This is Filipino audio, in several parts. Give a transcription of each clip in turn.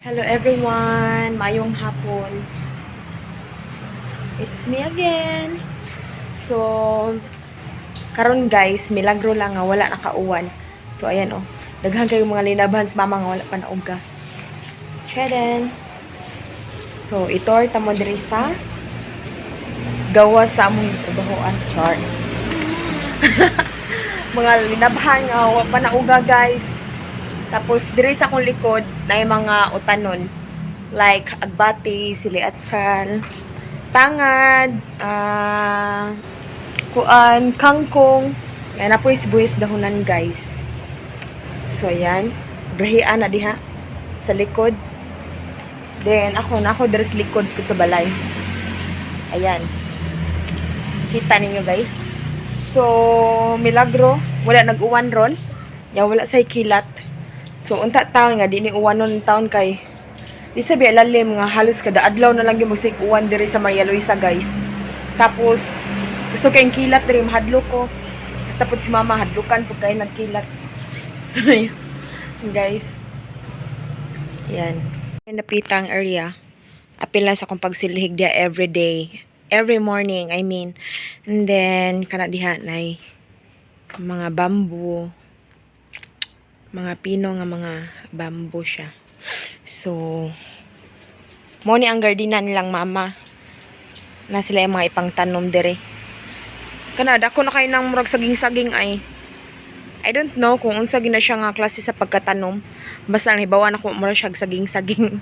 Hello everyone, mayong hapon. It's me again. So, karon guys, milagro lang nga wala nakauwan. So ayan oh, daghan kayong mga linaban sa mama nga wala pa nauga. Chaden. So, itor ta mo diri sa gawa sa among trabahoan, char. Mga linabhan nga wala pa nauga guys. Tapos diri sa akong likod na mga utanon like agbati, sili-atsan, tangad, kuan, kangkong. Yan na po sibuyas dahonan guys. So yan, grahian na diha sa likod. Then ako diri sa likod ko sa balay. Ayan. Kita ninyo guys. So milagro, wala nag-uwan ron. Ya wala say kilat. So unta taon nga di ni uwanon taon kay di sabi lalim nga halos kada adlaw na lang yung magsig uwan diri sa Maria Luisa guys. Tapos gusto kayong kilat diri mahadlok ko. Basta pud si mama hadlukan pud kay nagkilat. Guys. Yan. Napitang area. Apil lang sa kong pagsilhig dia every day. Every morning, I mean. And then kana diha nay mga bamboo. Mga pino nga mga bamboo siya. So, mo ni ang gardina nilang mama. Na sila yung mga ipangtanom dire. Kana dako na kayo ng murag saging-saging ay. I don't know kung unsa gina siya nga klase sa pagkatanom. Basta lang hibawa na ko murag siya saging-saging.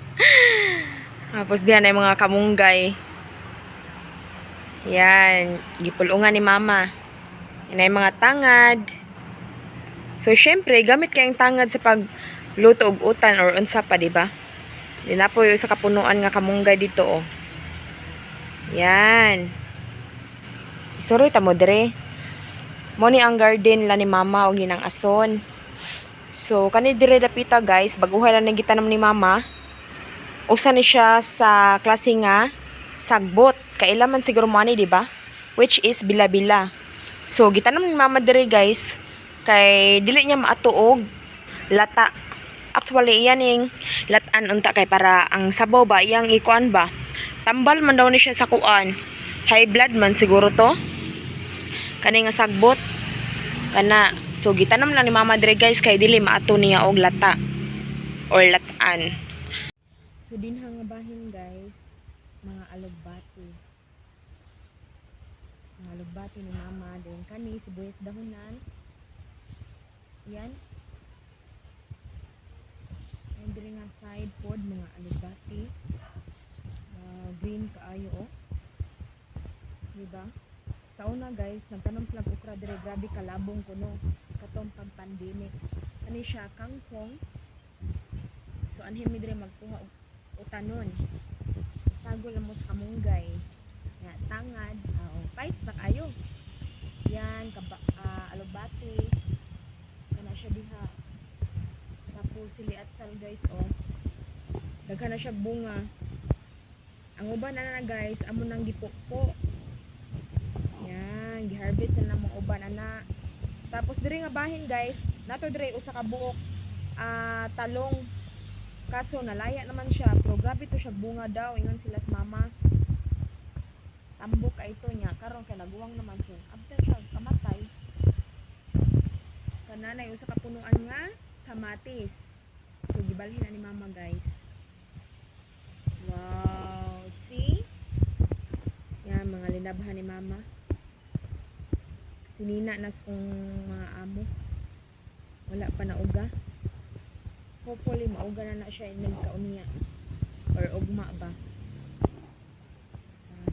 Tapos diyan ay mga kamunggay. Yan, gipulungan ni mama. Yan ay mga tangad. So, syempre, gamit kayong tangad sa pagluto og utan or unsa pa, diba? Di na po yung sa kapunuan nga kamunggay dito, oh. Yan. Isuroy ta mo dire. Mo ni ang garden la ni mama og ginang ason. So, kani dire dapita, guys, baguhay lang na gitanam ni mama. Usa ni siya sa klase nga sagbot. Kailaman siguro mo ani, diba? Which is bila-bila. So, gitanam ni mama dire, guys. Kay dili niya maatuog lata. Actually iyan yung latan unta kay para ang sabaw ba iyang ikuan ba. Tambal man daw ni siya sa kuan. High blood man siguro to. Kani nga sagbot. Kana so gitanam lang ni mama dire guys kay dili maato niya og lata or latan. So dinha nga bahin guys, mga alugbati. Mga alugbati ni mama din kani sibuyas dahonan. Yan. And diri nga side pod mga alugbati. Green kaayo oh. Diba? Sa una guys, nagtanom sila okra dire, grabe kalabong kuno katong pag-pandemic. Ani siya kangkong. So anhin mi dire magkuha og utanon. Sagol mo sa kamunggay. Ya, tangad, fight sa kayo. Yan, alugbati. Kana siya diha. Tapos sili-atsal guys oh. Daghan na siya bunga. Ang uban na guys, amo nang gipukpo. Yan, gi-harvest na mga uban ana. Tapos diri nga bahin guys, nato diri usa ka buok talong. Kaso nalaya naman siya, pero grabe to siya bunga daw, ingon sila sa mama. Tambok kay ito niya, karon kay naguwang naman siya. After siya kamatay. Kananay usa ka punuan nga kamatis. So gibalhin na ni mama guys. Wow, see? Yan mga linabhan ni mama. Sinina na sa kong mga amo. Wala pa na uga. Hopefully mauga na siya nagkauniya or ugma ba.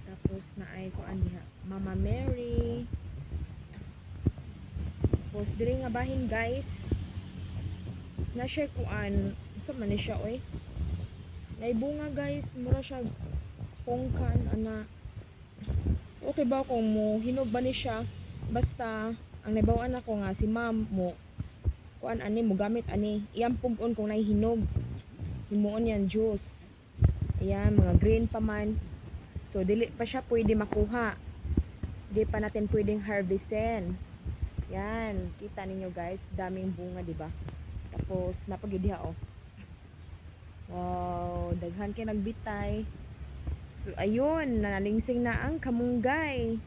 Tapos na ay kuan diha Mama Mary. Tapos diri nga bahin guys. Na siya kuan sa man siya oy. Naibunga guys, mura siya pongkan ana. Okay ba kung mo hinog ba ni siya? Basta ang nabawaan ako nga si ma'am mo kuan ani mo gamit ani iyang pugon kung nahihinog. Himuon yan juice. Ayan mga green pa man. So dili pa siya pwede makuha. Di pa natin pwedeng harvestin. Yan, kita ninyo guys, daming bunga, di ba? Tapos napagidiha oh. Wow, daghan kay nagbitay. So ayun, nalingsing na ang kamunggay.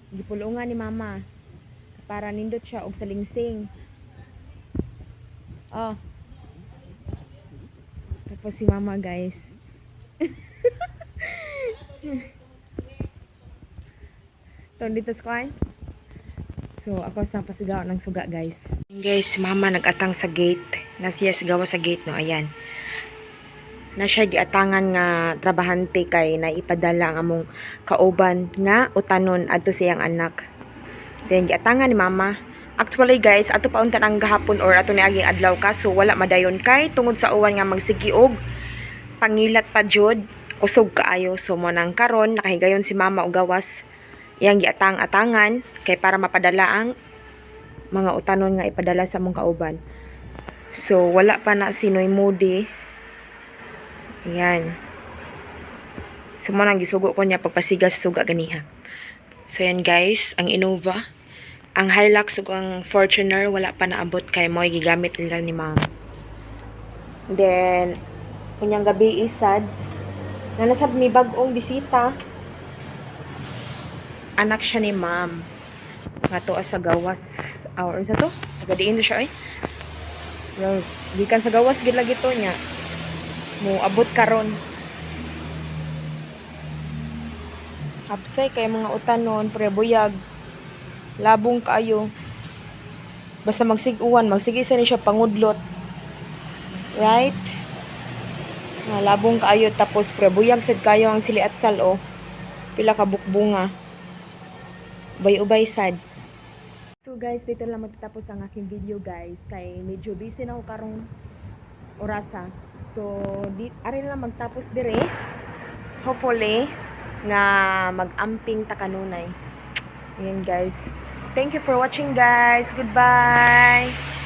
Gipulungan ni mama para nindot siya og salingsing. Oh, tapos si mama guys. Ton dito sa So ako sa pasigaw ng suga guys. Guys, si mama nagatang sa gate. Nasiya sigawa sa gate no, ayan. Na siya giatangan nga trabahante kay na ipadala ang among kauban nga utanon adto siyang anak. Then giatangan ni mama. Actually guys, ato pa untan ang gahapon or ato ni aging adlaw ka so wala madayon kay tungod sa uwan nga magsigi og pangilat pa jud kusog kaayo. So mo nang karon nakahigayon si mama og gawas iyang giatang-atangan kay para mapadala ang mga utanon nga ipadala sa among kauban. So wala pa na si Noy Moody. Ayan. So mo nang gisugo ko niya pagpasiga sa suga ganiha. So yan guys, ang Innova, ang Hilux ug ang Fortuner wala pa naabot kay mo'y gigamit nila ni ma'am. Then kunyang gabi isad na nasab mi bag-ong bisita. Anak siya ni ma'am. Nga to sa gawas. Or sa to? Tagadiin do siya ay. Well, gikan sa gawas gid lagi to niya. Mo abot karon. Hapsay kay mga utanon, pre buyag. Labong kaayo. Basta magsig-uwan, magsig-isa ni siya pangudlot. Right? Labong kaayo tapos pre buyag sad kayo ang sili at sal oh. Pila ka bukbunga. Ubay-ubay sad. So guys, dito lang magtatapos ang aking video guys. Kay medyo busy na ako karong orasa. So, ari na lang magtapos dire. Hopefully, nga mag-amping ta kanunay. Ayan guys. Thank you for watching guys. Goodbye!